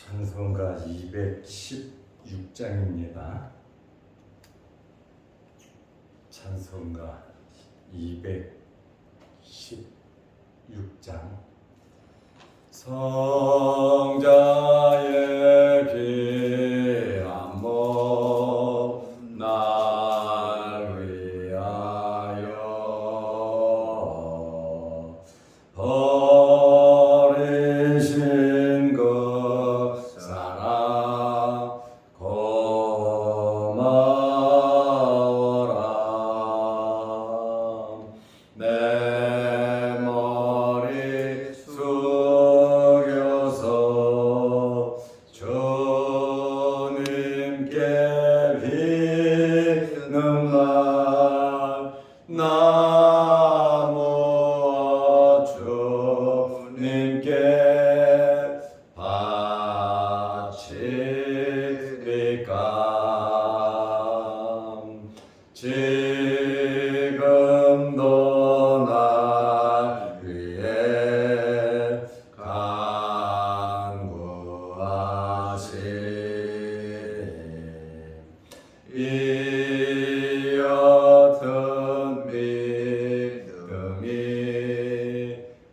찬송가 216장입니다. 찬송가 216장. 성자의 귀한 몸 날 위하여 버리신 그 사랑 고마워라. 내 머리 숙여서 주님께 비는 말 나무 주님께 바치리까. 지금도 날 위해 간구하시. 이 옅은 믿음이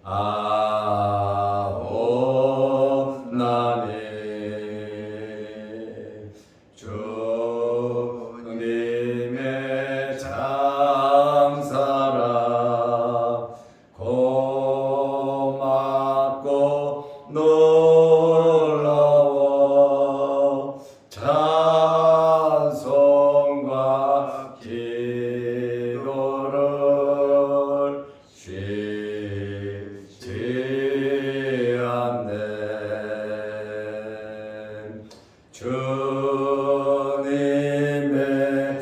아오나니 주님의 장사라 고맙고 놀라워 찬송과 기도를 쉬지 않네. 주님의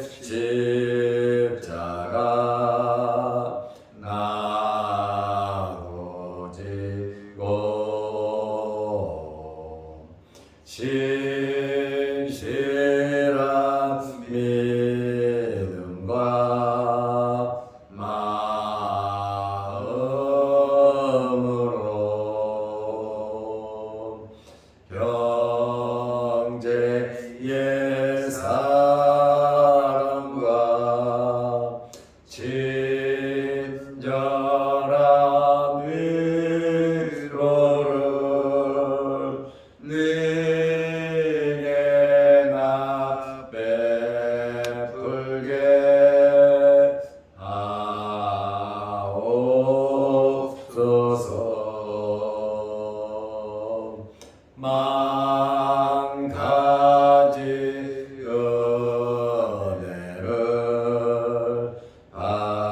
십자가 나도 지고 신실한 믿음과 마음으로 형제의 사랑과 친절한 위로를 네게 나 베풀게 하옵소서. 만 가지 은혜를 받았으니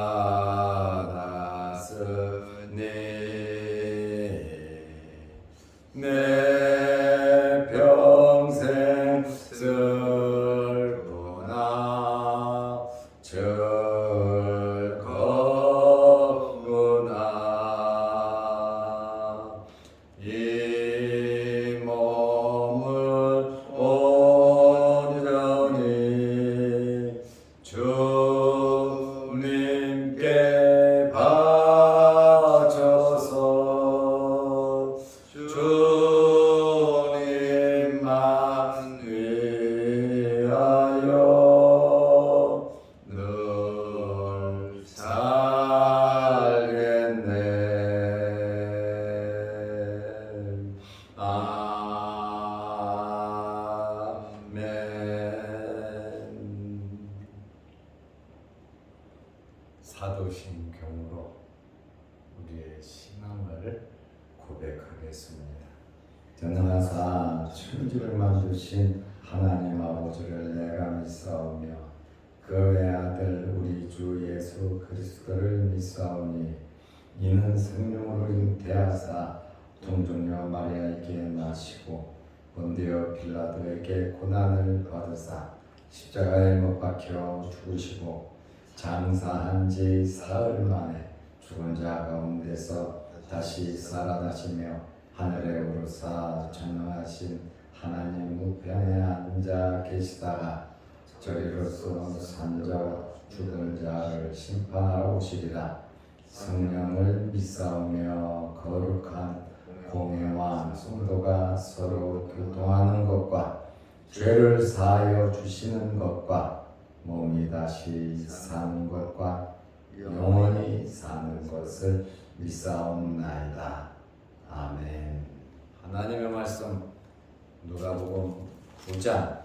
내 평생 슬프나 즐거우나 이 몸을 온전히 주님께 바쳐서 주님만 위하여 늘 살겠네. 아멘. 사도신경으로 우리의 신앙을 고백하겠습니다. 전능하사 천지를 만드신 하나님 아버지를 내가 믿사오며 그의 아들 우리 주 예수 그리스도를 믿사오니 이는 성령으로 잉태하사 동정녀 마리아에게 나시고 본디오 빌라도에게 고난을 받으사 십자가에 못 박혀 죽으시고 장사한 지 사흘 만에 죽은 자 가운데서 다시 살아나시며 하늘에 오르사 전능하신 하나님 우편에 앉아 계시다가 저리로서 산자와 죽은 자를 심판하러 오시리라. 성령을 믿사오며 거룩한 공회와 성도가 서로 교통하는 것과 죄를 사하여 주시는 것과 몸이 다시 사는 것과 영원히 사는 것을 믿사옵나이다. 아멘. 하나님의 말씀 누가복음 9장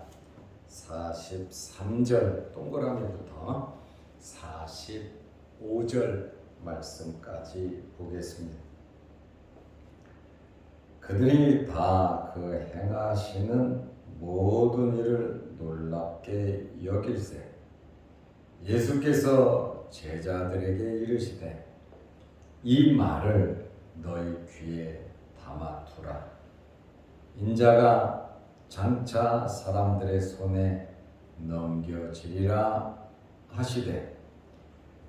43절 동그라미부터 45절 말씀까지 보겠습니다. 그들이 다 그 행하시는 모든 일을 놀랍게 여길세 예수께서 제자들에게 이르시되 이 말을 너희 귀에 담아두라. 인자가 장차 사람들의 손에 넘겨지리라 하시되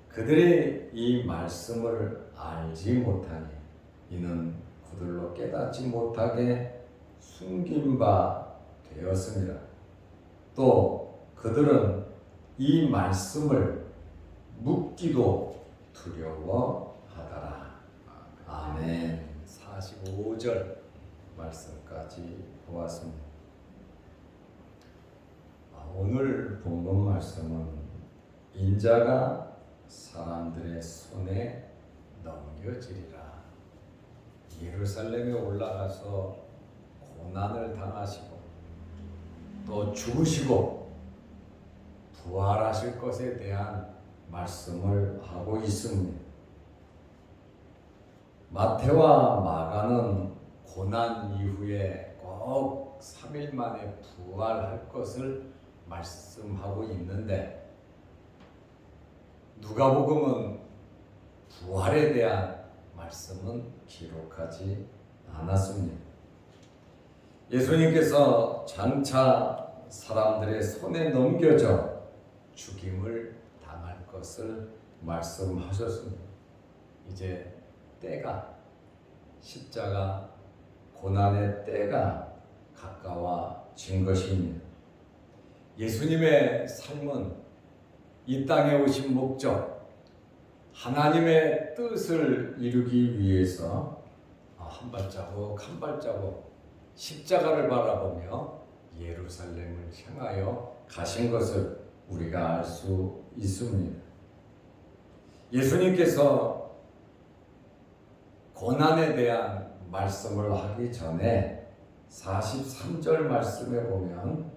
그들이 이 말씀을 알지 못하니 이는 그들로 깨닫지 못하게 숨긴 바 되었습니다. 또 그들은 이 말씀을 묻기도 두려워하더라. 아멘. 45절 말씀까지 보았습니다. 오늘 본문 말씀은 인자가 사람들의 손에 넘겨지리라. 예루살렘에 올라가서 고난을 당하시고 또 죽으시고 부활하실 것에 대한 말씀을 하고 있습니다. 마태와 마가는 고난 이후에 꼭 3일 만에 부활할 것을 말씀하고 있는데 누가복음은 부활에 대한 말씀은 기록하지 않았습니다. 예수님께서 장차 사람들의 손에 넘겨져 죽임을 당할 것을 말씀하셨습니다. 이제 때가 십자가 고난의 때가 가까워진 것입니다. 예수님의 삶은 이 땅에 오신 목적, 하나님의 뜻을 이루기 위해서 한 발자국 한 발자국 십자가를 바라보며 예루살렘을 향하여 가신 것을 우리가 알 수 있습니다. 예수님께서 고난에 대한 말씀을 하기 전에 43절 말씀에 보면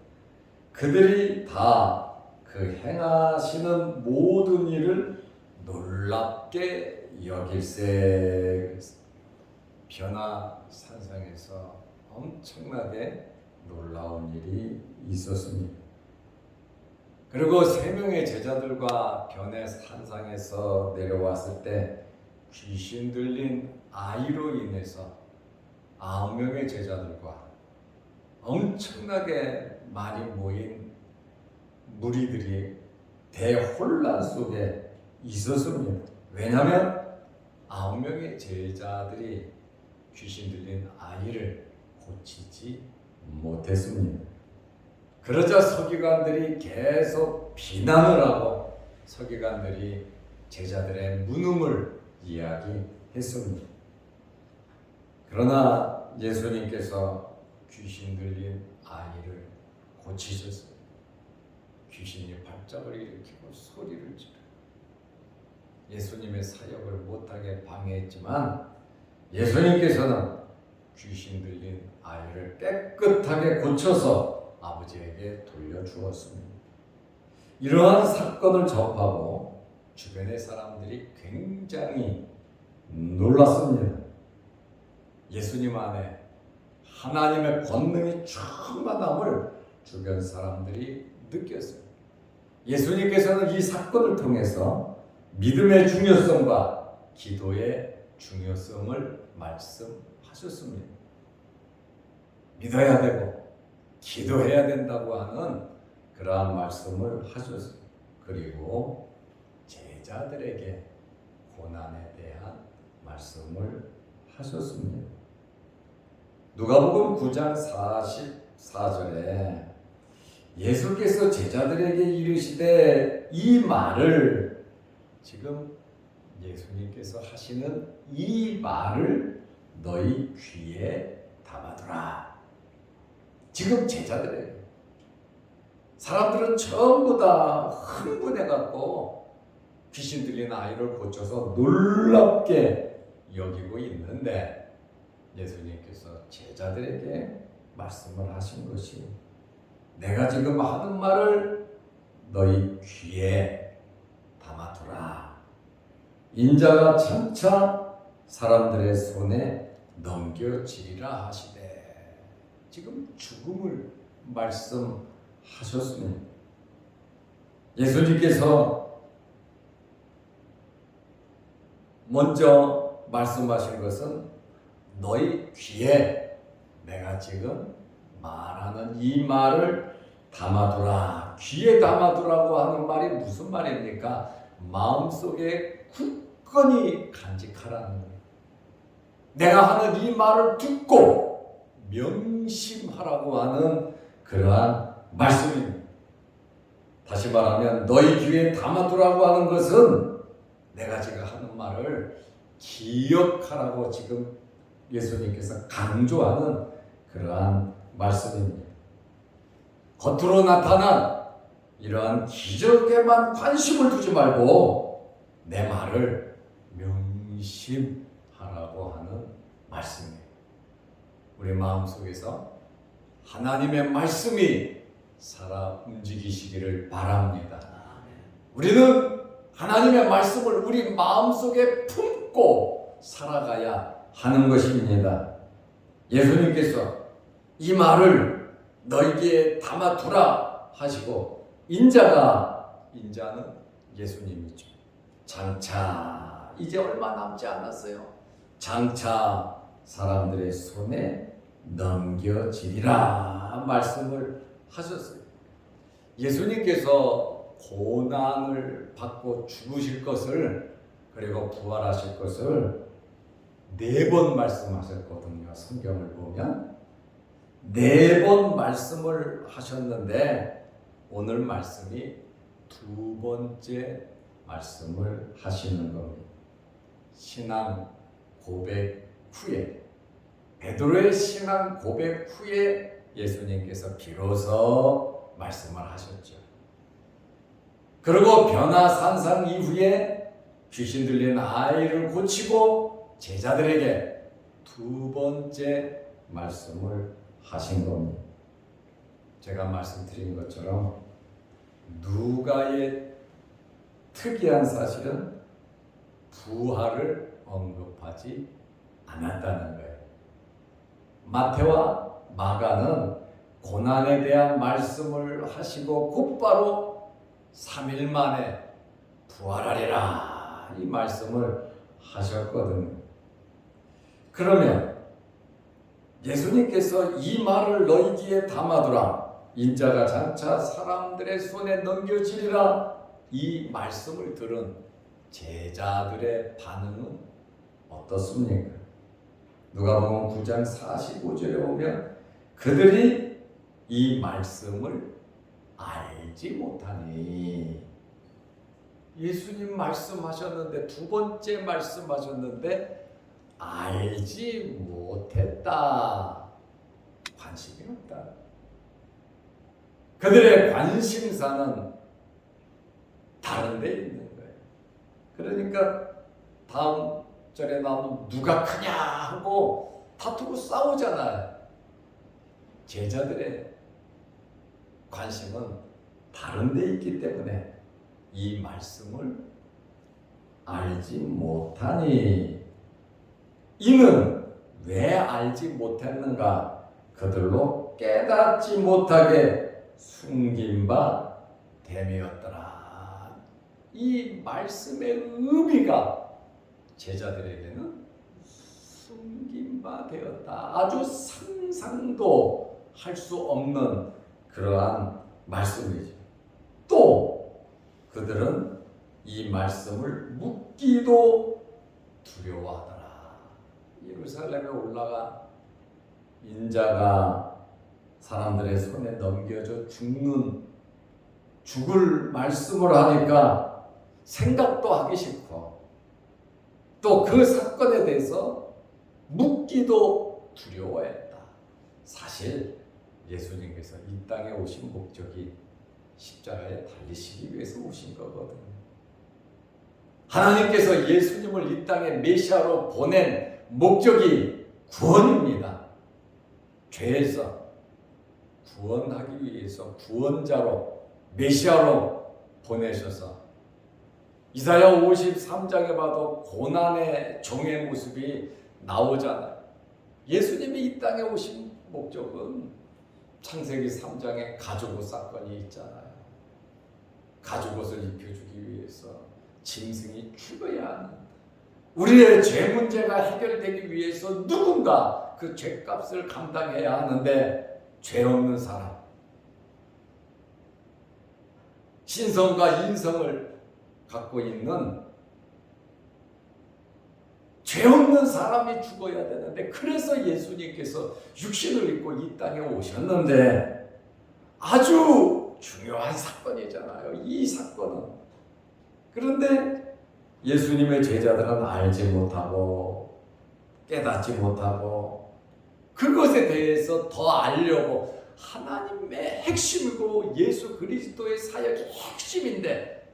그들이 다 그 행하시는 모든 일을 놀랍게 여길세. 변화산상에서 엄청나게 놀라운 일이 있었습니다. 그리고 세 명의 제자들과 변화산상에서 내려왔을 때 귀신 들린 아이로 인해서 9명의 제자들과 엄청나게 많이 모인 무리들이 대혼란 속에 있었습니다. 왜냐하면 9명의 제자들이 귀신 들린 아이를 고치지 못했습니다. 그러자 서기관들이 계속 비난을 하고 서기관들이 제자들의 무능을 이야기했습니다. 그러나 예수님께서 귀신 들린 아이를 고치셨습니다. 귀신이 발작을 일으키고 소리를 지르고 예수님의 사역을 못하게 방해했지만 예수님께서는 귀신 들린 아이를 깨끗하게 고쳐서 아버지에게 돌려주었습니다. 이러한 사건을 접하고 주변의 사람들이 굉장히 놀랐습니다. 예수님 안에 하나님의 권능이 충만함을 주변 사람들이 느꼈어요. 예수님께서는 이 사건을 통해서 믿음의 중요성과 기도의 중요성을 말씀하셨습니다. 믿어야 되고 기도해야 된다고 하는 그러한 말씀을 하셨어요. 그리고 제자들에게 고난에 대한 말씀을 하셨습니다. 누가복음 9장 44절에 예수께서 제자들에게 이르시되 이 말을 지금 예수님께서 하시는 이 말을 너희 귀에 담아두라. 지금 제자들에게 사람들은 전부 다 흥분해갖고 귀신 들린 아이를 고쳐서 놀랍게 여기고 있는데 예수님께서 제자들에게 말씀을 하신 것이 내가 지금 하는 말을 너희 귀에 담아두라. 인자가 장차 사람들의 손에 넘겨지리라 하시되 지금 죽음을 말씀하셨습니다. 예수님께서 먼저 말씀하신 것은 너희 귀에 내가 지금 말하는 이 말을 담아두라. 귀에 담아두라고 하는 말이 무슨 말입니까? 마음속에 굳건히 간직하라는 거예요. 내가 하는 이 말을 듣고 명심하라고 하는 그러한 말씀입니다. 다시 말하면 너희 귀에 담아두라고 하는 것은 내가 지금 하는 말을 기억하라고 지금 예수님께서 강조하는 그러한 말씀입니다. 겉으로 나타난 이러한 기적에만 관심을 두지 말고 내 말을 명심하라고 하는 말씀이에요. 우리 마음속에서 하나님의 말씀이 살아 움직이시기를 바랍니다. 우리는 하나님의 말씀을 우리 마음속에 품고 살아가야 하는 것입니다. 예수님께서 이 말을 너희에게 담아두라 하시고 인자는 예수님이죠. 장차 이제 얼마 남지 않았어요. 장차 사람들의 손에 넘겨지리라 말씀을 하셨어요. 예수님께서 고난을 받고 죽으실 것을 그리고 부활하실 것을 4번 말씀하셨거든요. 성경을 보면 4번 말씀을 하셨는데 오늘 말씀이 2번째 말씀을 하시는 겁니다. 신앙 고백 후에 베드로의 신앙 고백 후에 예수님께서 비로소 말씀을 하셨죠. 그리고 변화산상 이후에 귀신 들린 아이를 고치고 제자들에게 2번째 말씀을 하신 겁니다. 제가 말씀드린 것처럼 누가의 특이한 사실은 부활을 언급하지 않았다는 거예요. 마태와 마가는 고난에 대한 말씀을 하시고 곧바로 3일 만에 부활하리라 이 말씀을 하셨거든요. 그러면 예수님께서 이 말을 너희 귀에 담아두라. 인자가 장차 사람들의 손에 넘겨지리라. 이 말씀을 들은 제자들의 반응은 어떻습니까? 누가복음 9장 45절에 보면 그들이 이 말씀을 알지 못하니 예수님 말씀하셨는데 2번째 말씀하셨는데 알지 못했다. 관심이 없다. 그들의 관심사는 다른 데 있는 거예요. 그러니까 다음 절에 나오는 누가 크냐 하고 다투고 싸우잖아요. 제자들의 관심은 다른 데 있기 때문에 이 말씀을 알지 못하니 이는 왜 알지 못했는가? 그들로 깨닫지 못하게 숨긴 바 됨이었더라. 이 말씀의 의미가 제자들에게는 숨긴 바 되었다. 아주 상상도 할 수 없는 그러한 말씀이죠. 또 그들은 이 말씀을 묻기도 두려워하더라. 예루살렘에 올라가 인자가 사람들의 손에 넘겨져 죽을 말씀을 하니까 생각도 하기 싫고 또 그 사건에 대해서 묻기도 두려워했다. 사실 예수님께서 이 땅에 오신 목적이 십자가에 달리시기 위해서 오신 거거든요. 하나님께서 예수님을 이 땅에 메시아로 보낸 목적이 구원입니다. 죄에서 구원하기 위해서 구원자로 메시아로 보내셔서 이사야 53장에 봐도 고난의 종의 모습이 나오잖아요. 예수님이 이 땅에 오신 목적은 창세기 3장에 가죽옷 사건이 있잖아요. 가죽옷을 입혀주기 위해서 짐승이 죽어야 하는, 우리의 죄 문제가 해결되기 위해서 누군가 그 죄값을 감당해야 하는데 죄 없는 사람, 신성과 인성을 갖고 있는 죄 없는 사람이 죽어야 되는데, 그래서 예수님께서 육신을 입고 이 땅에 오셨는데 아주 중요한 사건이잖아요, 이 사건은. 그런데 예수님의 제자들은 알지 못하고 깨닫지 못하고 그것에 대해서 더 알려고, 하나님의 핵심이고 예수 그리스도의 사역이 핵심인데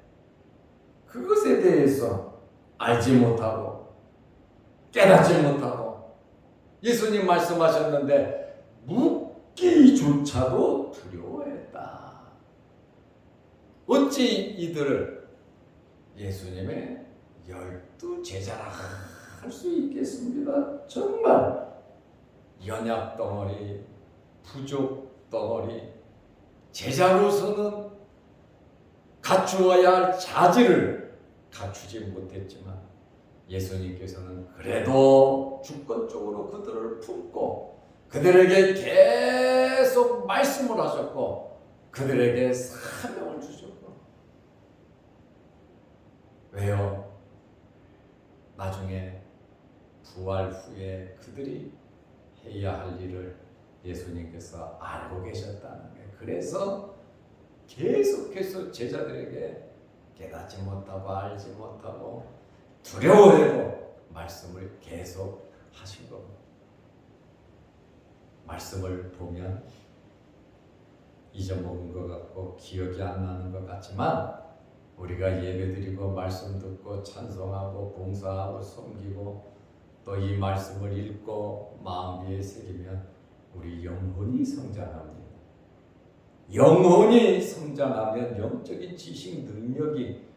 그것에 대해서 알지 못하고 깨닫지 못하고, 예수님 말씀하셨는데 묻기조차도 두려워했다. 어찌 이들을 예수님의 12 제자라 할 수 있겠습니다. 정말 연약 덩어리, 부족 덩어리, 제자로서는 갖추어야 할 자질을 갖추지 못했지만 예수님께서는 그래도 주권적으로 그들을 품고 그들에게 계속 말씀을 하셨고 그들에게 사명을 주셨고. 왜요? 나중에 부활 후에 그들이 해야 할 일을 예수님께서 알고 계셨다는 게, 그래서 계속해서 제자들에게 깨닫지 못하고 알지 못하고 두려워해도 말씀을 계속 하신 겁니다. 말씀을 보면 잊어먹은 것 같고 기억이 안 나는 것 같지만, 우리가 예배드리고 말씀 듣고 찬송하고 봉사하고 섬기고 또 이 말씀을 읽고 마음 위에 새기면 우리 영혼이 성장합니다. 영혼이 성장하면 영적인 지식 능력이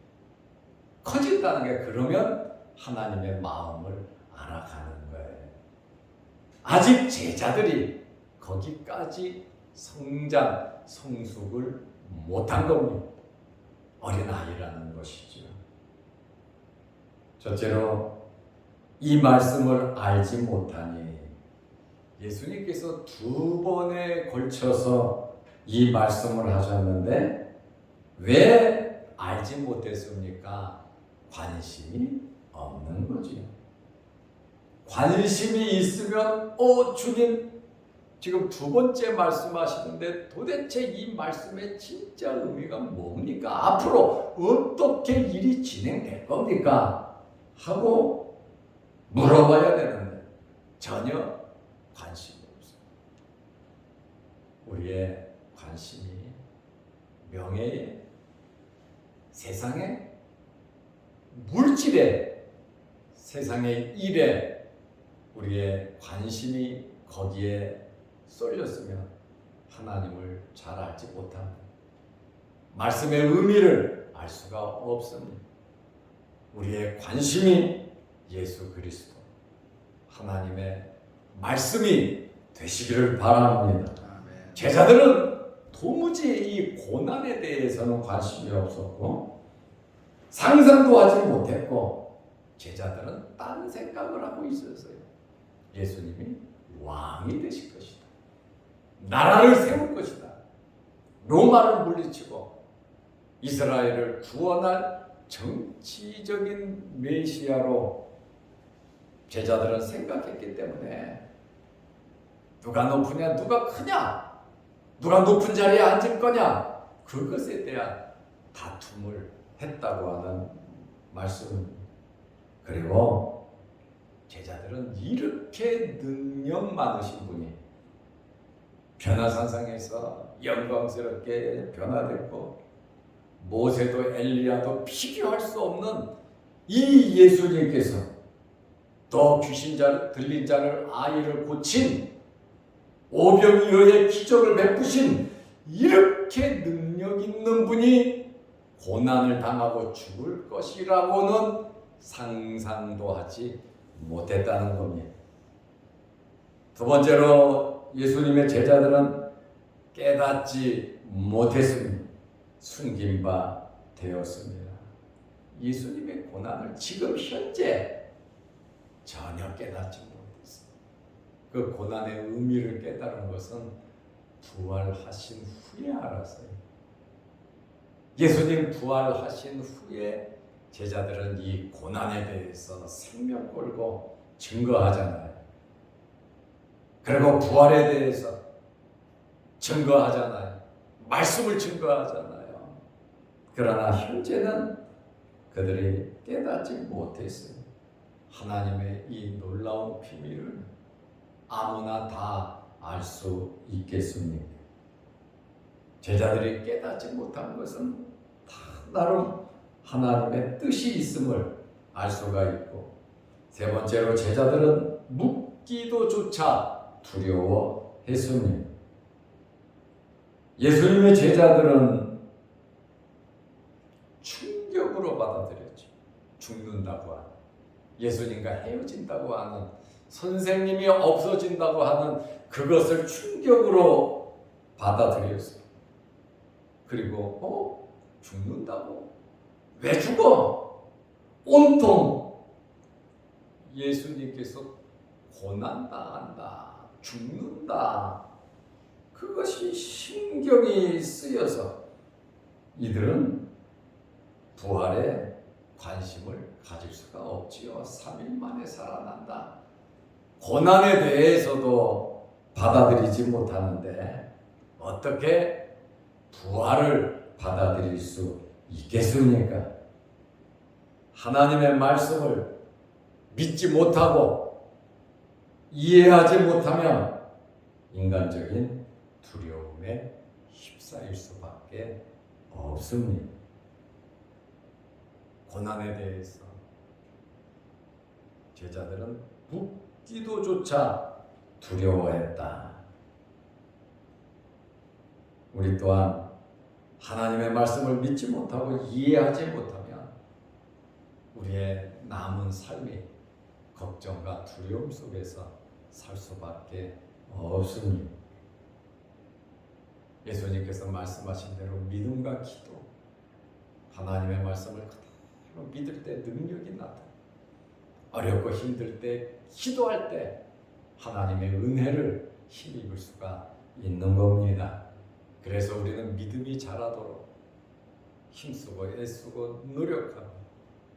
커진다는 게, 그러면 하나님의 마음을 알아가는 거예요. 아직 제자들이 거기까지 성장, 성숙을 못한 겁니다. 어린아이라는 것이죠. 첫째로 이 말씀을 알지 못하니, 예수님께서 2번에 걸쳐서 이 말씀을 하셨는데 왜 알지 못했습니까? 관심이 없는 거죠. 관심이 있으면 주님 지금 2번째 말씀하시는데 도대체 이 말씀의 진짜 의미가 뭡니까? 앞으로 어떻게 일이 진행될 겁니까? 하고 물어봐야 되는데 전혀 관심이 없어요. 우리의 관심이 명예에, 세상에, 물질에, 세상의 일에 우리의 관심이 거기에 쏠렸으면 하나님을 잘 알지 못합니다. 말씀의 의미를 알 수가 없습니다. 우리의 관심이 예수 그리스도, 하나님의 말씀이 되시기를 바랍니다. 아멘. 제자들은 도무지 이 고난에 대해서는 관심이 없었고 상상도 하지 못했고, 제자들은 딴 생각을 하고 있었어요. 예수님이 왕이 되실 것이다, 나라를 세울 것이다, 로마를 물리치고 이스라엘을 구원할 정치적인 메시아로 제자들은 생각했기 때문에 누가 높으냐, 누가 크냐, 누가 높은 자리에 앉을 거냐, 그것에 대한 다툼을 했다고 하는 말씀입니다. 그리고 제자들은 이렇게 능력 많으신 분이 변화산상에서 영광스럽게 변화됐고 모세도 엘리야도 비교할 수 없는 이 예수님께서 또 들린 자를 아이를 고친 오병이어의 기적을 베푸신 이렇게 능력 있는 분이 고난을 당하고 죽을 것이라고는 상상도 하지 못했다는 겁니다. 두 번째로 예수님의 제자들은 깨닫지 못했습니다. 숨긴 바 되었습니다. 예수님의 고난을 지금 현재 전혀 깨닫지 못했어요. 그 고난의 의미를 깨달은 것은 부활하신 후에 알았어요. 예수님 부활하신 후에 제자들은 이 고난에 대해서 생명 걸고 증거하잖아요. 그리고 부활에 대해서 증거하잖아요. 말씀을 증거하잖아요. 그러나 현재는 그들이 깨닫지 못했어요. 하나님의 이 놀라운 비밀을 아무나 다 알 수 있겠습니까? 제자들이 깨닫지 못한 것은 다 나름 하나님의 뜻이 있음을 알 수가 있고, 세 번째로 제자들은 묻기도조차 두려워했습니다. 예수님의 제자들은 충격으로 받아들였죠. 죽는다고 하는, 예수님과 헤어진다고 하는, 선생님이 없어진다고 하는 그것을 충격으로 받아들였어요. 그리고 죽는다고? 왜 죽어? 온통 예수님께서 고난당한다, 죽는다, 그것이 신경이 쓰여서 이들은 부활에 관심을 가질 수가 없지요. 3일 만에 살아난다. 고난에 대해서도 받아들이지 못하는데 어떻게 부활을 받아들일 수 있겠습니까? 하나님의 말씀을 믿지 못하고 이해하지 못하면 인간적인 두려움에 휩싸일 수밖에 없습니다. 고난에 대해서 제자들은 묻기도조차 두려워했다. 우리 또한 하나님의 말씀을 믿지 못하고 이해하지 못하면 우리의 남은 삶이 걱정과 두려움 속에서 살 수밖에 없습니다. 예수님께서 말씀하신 대로 믿음과 기도, 하나님의 말씀을 그대로 믿을 때 능력이 나타나요. 어렵고 힘들 때, 기도할 때 하나님의 은혜를 힘입을 수가 있는 겁니다. 그래서 우리는 믿음이 자라도록 힘쓰고 애쓰고 노력하고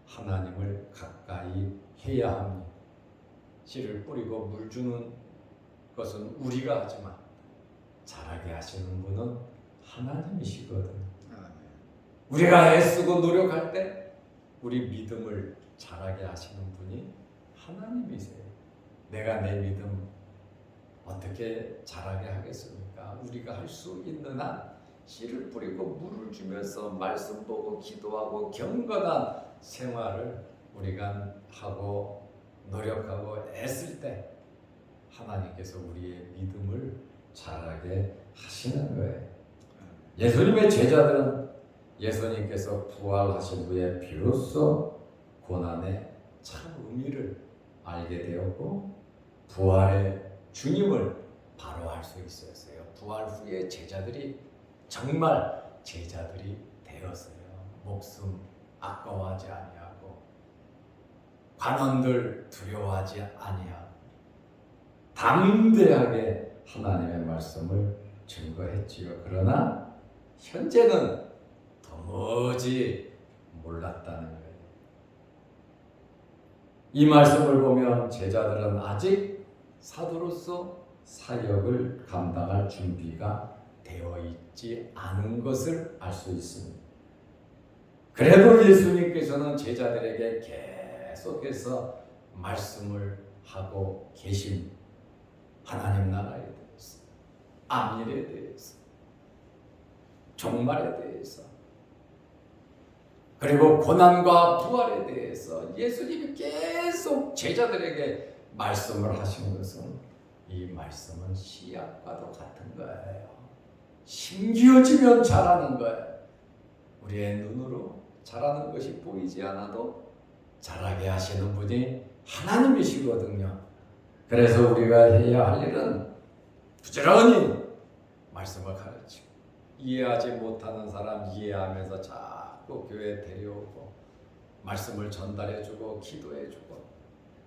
하나님을 가까이 해야 합니다. 씨를 뿌리고 물 주는 것은 우리가 하지만 자라게 하시는 분은 하나님이시거든요. 우리가 애쓰고 노력할 때 우리 믿음을 자라게 하시는 분이 하나님이세요. 내가 내 믿음 어떻게 자라게 하겠습니까? 우리가 할 수 있는 한 씨를 뿌리고 물을 주면서 말씀 보고 기도하고 경건한 생활을 우리가 하고 노력하고 애쓸 때 하나님께서 우리의 믿음을 자라게 하시는 거예요. 예수님의 제자들은 예수님께서 부활하신 후에 비로소 고난의 참 의미를 알게 되었고 부활의 주님을 바로 알 수 있었어요. 부활 후에 제자들이 정말 제자들이 되었어요. 목숨 아까워하지 아니하고 관원들 두려워하지 아니하고 담대하게 하나님의 말씀을 증거했지요. 그러나 현재는 도무지 몰랐다는 거예요. 이 말씀을 보면 제자들은 아직 사도로서 사역을 감당할 준비가 되어 있지 않은 것을 알 수 있습니다. 그래도 예수님께서는 제자들에게 계속해서 말씀을 하고 계신 하나님 나라에 대해서, 암일에 대해서, 종말에 대해서, 그리고 고난과 부활에 대해서 예수님이 계속 제자들에게 말씀을 하신 것은 이 말씀은 씨앗과도 같은 거예요. 심기어지면 자라는 거예요. 우리의 눈으로 자라는 것이 보이지 않아도 자라게 하시는 분이 하나님이시거든요. 그래서 우리가 해야 할 일은 부지런히 말씀을 가르치고, 이해하지 못하는 사람 이해하면서 자꾸 교회에 데려오고 말씀을 전달해주고 기도해주고,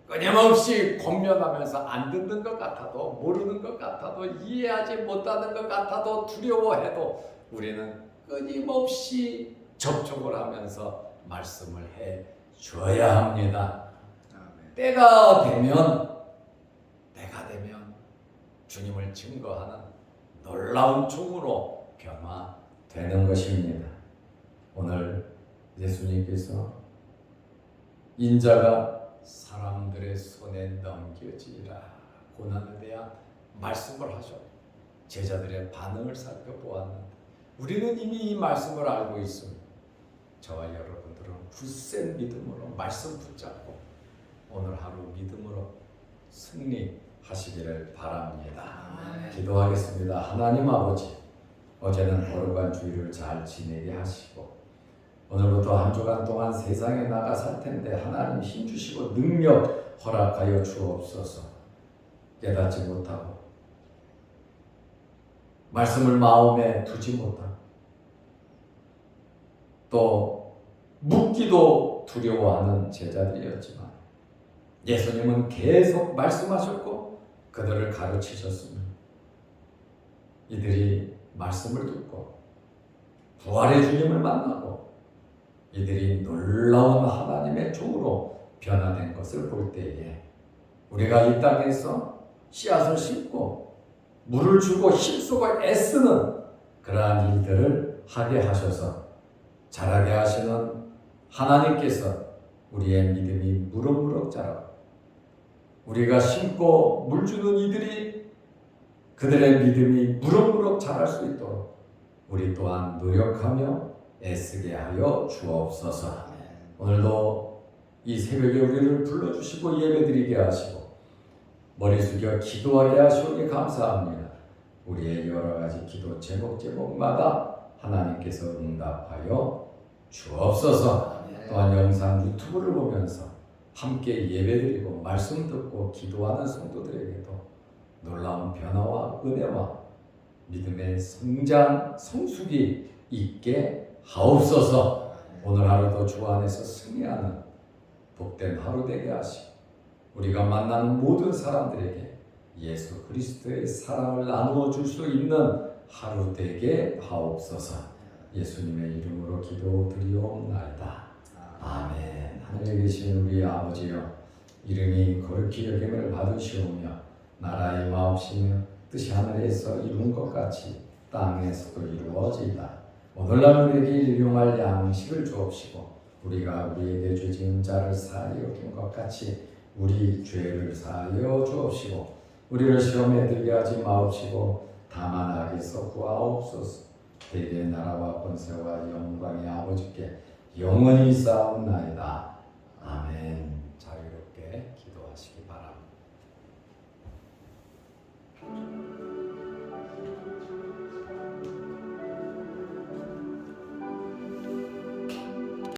끊임없이 권면하면서 안 듣는 것 같아도, 모르는 것 같아도, 이해하지 못하는 것 같아도, 두려워해도 우리는 끊임없이 접촉을 하면서 말씀을 해 줘야 합니다. 때가 되면 주님을 증거하는 놀라운 종으로 변화되는 것입니다. 오늘 예수님께서 인자가 사람들의 손에 넘겨지리라 고난에 대한 말씀을 하셨고, 제자들의 반응을 살펴보았는데 우리는 이미 이 말씀을 알고 있습니다. 저와 여러분들은 굳센 믿음으로 말씀 붙잡고 오늘 하루 믿음으로 승리하시기를 바랍니다. 기도하겠습니다. 하나님 아버지, 어제는 거룩한 주일을 잘 지내게 하시고 오늘부터 한 주간 동안 세상에 나가 살 텐데 하나님 힘주시고 능력 허락하여 주옵소서. 깨닫지 못하고 말씀을 마음에 두지 못하고 또 묻기도 두려워하는 제자들이었지만 예수님은 계속 말씀하셨고 그들을 가르치셨습니다. 이들이 말씀을 듣고 부활의 주님을 만나고 이들이 놀라운 하나님의 종으로 변화된 것을 볼 때에 우리가 이 땅에서 씨앗을 심고 물을 주고 힘쓰고 애쓰는 그러한 일들을 하게 하셔서 자라게 하시는 하나님께서 우리의 믿음이 무럭무럭 자라고 우리가 심고 물 주는 이들이 그들의 믿음이 무럭무럭 자랄 수 있도록 우리 또한 노력하며 애쓰게 하여 주옵소서. 오늘도 이 새벽에 우리를 불러주시고 예배드리게 하시고 머리 숙여 기도하게 하시오니 감사합니다. 우리의 여러 가지 기도 제목마다 하나님께서 응답하여 주옵소서. 또한 영상 유튜브를 보면서 함께 예배드리고 말씀 듣고 기도하는 성도들에게도 놀라운 변화와 은혜와 믿음의 성장, 성숙이 있게 하옵소서. 오늘 하루도 주 안에서 승리하는 복된 하루 되게 하시고 우리가 만나는 모든 사람들에게 예수 그리스도의 사랑을 나누어 줄 수 있는 하루 되게 하옵소서. 예수님의 이름으로 기도드리옵나이다. 아멘. 하늘에 계신 우리 아버지여, 이름이 거룩히 여김을 받으시오며 나라의 마옵시며 뜻이 하늘에서 이룬 것 같이 땅에서도 이루어지이다. 오늘날 우리에게 일용할 양식을 주옵시고 우리가 우리에게 죄 지은 자를 사하여 여긴 것 같이 우리 죄를 사하여 주옵시고 우리를 시험에 들게 하지 마옵시고 다만 악에서 구하옵소서. 대개 나라와 권세와 영광이 아버지께 영원히 쌓옵나이다. 아멘. 자유롭게 기도